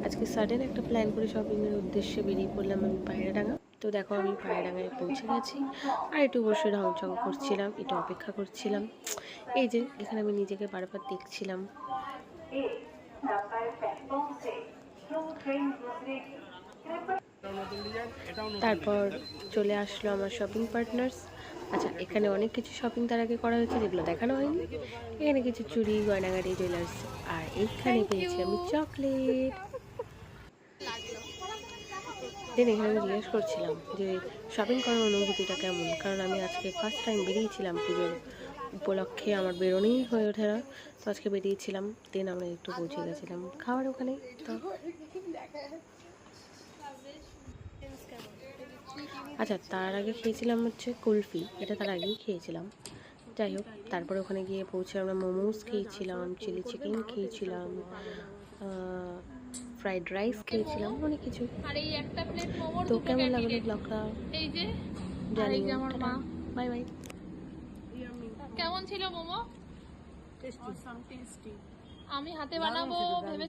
আজকে সাডেন একটা প্ল্যান করে শপিংয়ের উদ্দেশ্যে বেরিয়ে পড়লাম আমি পায়রাডাঙ্গা। তো দেখো আমি পায়রাডাঙ্গায় পৌঁছে গেছি, আর একটু বসে ঢংচং করছিলাম, একটু অপেক্ষা করছিলাম। এই যে এখানে আমি নিজেকে বারবার দেখছিলাম। তারপর চলে আসলো আমার শপিং পার্টনার্স। আচ্ছা, এখানে অনেক কিছু শপিং তার আগে করা হয়েছে যেগুলো দেখানো হয়নি। এখানে কিছু চুড়ি, গয়নাগাড়ি, জুয়েলার্স, আর এইখানে পেয়েছি আমি চকলেট। দেন এখানে আমি জিজ্ঞেস করছিলাম যে শপিং করার অনুভূতিটা কেমন, কারণ আমি আজকে ফার্স্ট টাইম বেরিয়েছিলাম পুজোর উপলক্ষে, আমার বেরোনোই হয়ে ওঠে না। তো আজকে বেরিয়েছিলাম, দেন আমরা একটু পৌঁছে গেছিলাম খাবার ওখানে। তো আচ্ছা, তার আগে খেয়েছিলাম হচ্ছে কুলফি, এটা তার আগেই খেয়েছিলাম। যাই হোক, তারপরে ওখানে গিয়ে পৌঁছে আমরা মোমোস খেয়েছিলাম, চিলি চিকেন খেয়েছিলাম, ফ্রাইড রাইস খেয়েছিলাম, অনেক কিছু। আর এই একটা প্লেট মোমোর তো দুটো কেমন লাগলো ক্যান্ডিডেট। ব্লগটা এই যে, আর এই জানিও। যে আমার টাটা, মা। Bye bye. কেমন ছিল মোমো? টেস্টি। আমি হাতে বানাবো ভেবে